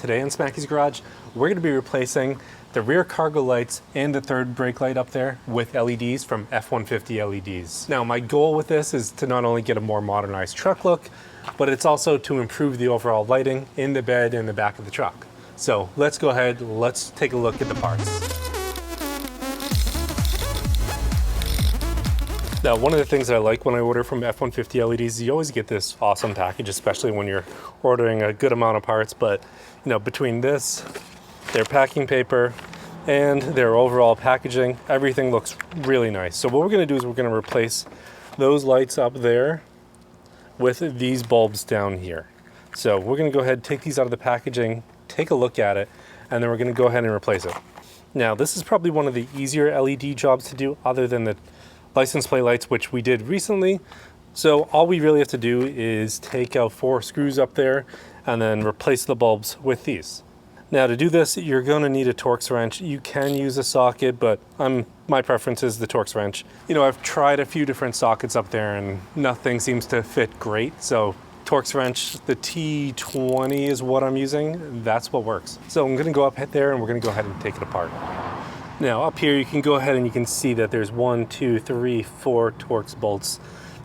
Today on Smackey's Garage, we're going to be replacing the rear cargo lights and the third brake light up there with LEDs from F150 LEDs. Now, my goal with this is to not only get a more modernized truck look, but it's also to improve the overall lighting in the bed and the back of the truck. So let's go ahead, let's take a look at the parts. Now, one of the things that I like when I order from F150 LEDs, you always get this awesome package, especially when you're ordering a good amount of parts. But, you know, between this, their packing paper, and their overall packaging, everything looks really nice. So what we're gonna do is we're gonna replace those lights up there with these bulbs down here. So we're gonna go ahead and take these out of the packaging, take a look at it, and then we're gonna go ahead and replace it. Now, this is probably one of the easier LED jobs to do other than the license plate lights, which we did recently. So all we really have to do is take out 4 screws up there and then replace the bulbs with these. Now, to do this, you're going to need a Torx wrench. You can use a socket, but my preference is the Torx wrench. You know, I've tried a few different sockets up there and nothing seems to fit great. So Torx wrench, the T20 is what I'm using. That's what works. So I'm going to go up there and we're going to go ahead and take it apart. Now up here you can go ahead and you can see that there's 1, 2, 3, 4 Torx bolts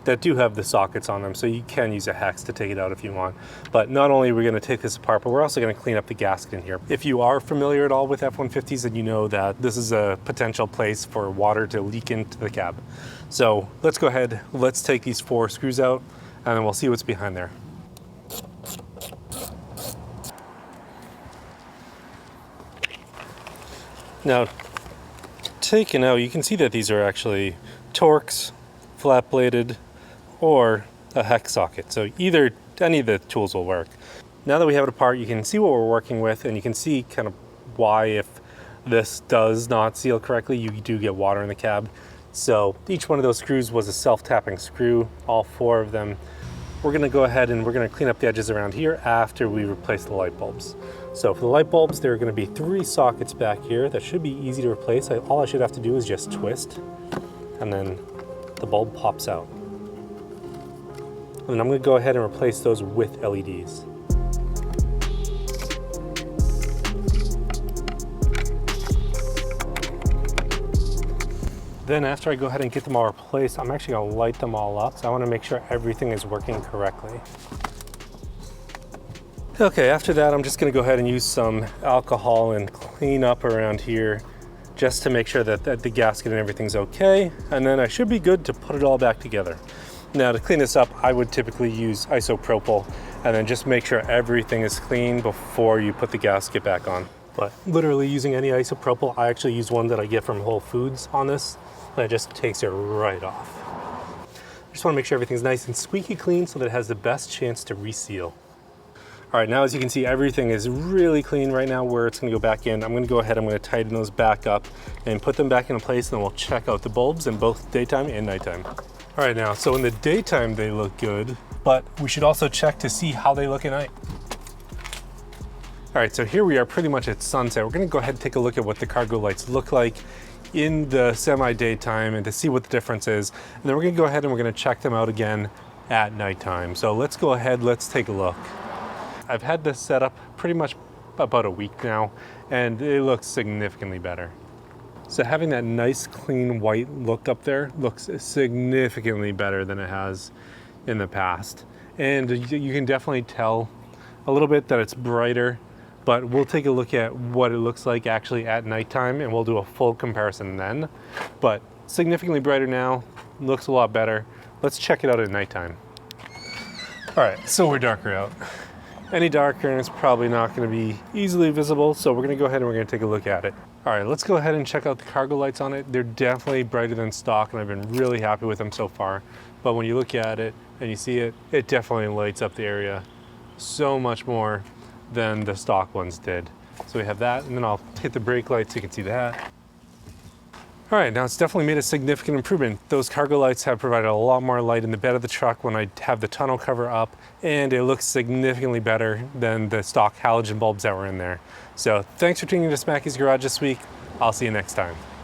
that do have the sockets on them, so you can use a hex to take it out if you want. But not only are we going to take this apart, but we're also going to clean up the gasket in here. If you are familiar at all with F-150s, then you know that this is a potential place for water to leak into the cab. So let's go ahead, let's take these 4 screws out and then we'll see what's behind there. Now, taken out, you can see that these are actually Torx, flat bladed, or a hex socket. So any of the tools will work. Now that we have it apart, you can see what we're working with, and you can see kind of why, if this does not seal correctly, you do get water in the cab. So each one of those screws was a self-tapping screw, all 4 of them. We're gonna go ahead and we're gonna clean up the edges around here after we replace the light bulbs. So for the light bulbs, there are gonna be 3 sockets back here that should be easy to replace. All I should have to do is just twist, and then the bulb pops out. And I'm gonna go ahead and replace those with LEDs. Then after I go ahead and get them all replaced, I'm actually gonna light them all up. So I wanna make sure everything is working correctly. Okay, after that, I'm just gonna go ahead and use some alcohol and clean up around here just to make sure that the gasket and everything's okay. And then I should be good to put it all back together. Now, to clean this up, I would typically use isopropyl and then just make sure everything is clean before you put the gasket back on. But literally using any isopropyl, I actually use one that I get from Whole Foods on this. That just takes it right off. I just want to make sure everything's nice and squeaky clean so that it has the best chance to reseal. All right, now as you can see, everything is really clean right now where it's gonna go back in. I'm gonna go ahead, I'm gonna tighten those back up and put them back into place, and then we'll check out the bulbs in both daytime and nighttime. All right, now, so in the daytime they look good, but we should also check to see how they look at night. All right, so here we are pretty much at sunset. We're gonna go ahead and take a look at what the cargo lights look like in the semi-daytime and to see what the difference is. And then we're gonna go ahead and we're gonna check them out again at nighttime. So let's go ahead, let's take a look. I've had this set up pretty much about a week now, and it looks significantly better. So having that nice clean white look up there looks significantly better than it has in the past. And you can definitely tell a little bit that it's brighter, but we'll take a look at what it looks like actually at nighttime and we'll do a full comparison then. But significantly brighter now, looks a lot better. Let's check it out at nighttime. All right, so we're darker out. Any darker and it's probably not gonna be easily visible, so we're gonna go ahead and we're gonna take a look at it. All right, let's go ahead and check out the cargo lights on it. They're definitely brighter than stock and I've been really happy with them so far. But when you look at it and you see it, it definitely lights up the area so much more than the stock ones did. So we have that, and then I'll hit the brake light so you can see that. All right, now it's definitely made a significant improvement. Those cargo lights have provided a lot more light in the bed of the truck when I have the tonneau cover up, and it looks significantly better than the stock halogen bulbs that were in there. So thanks for tuning into Smackey's Garage this week. I'll see you next time.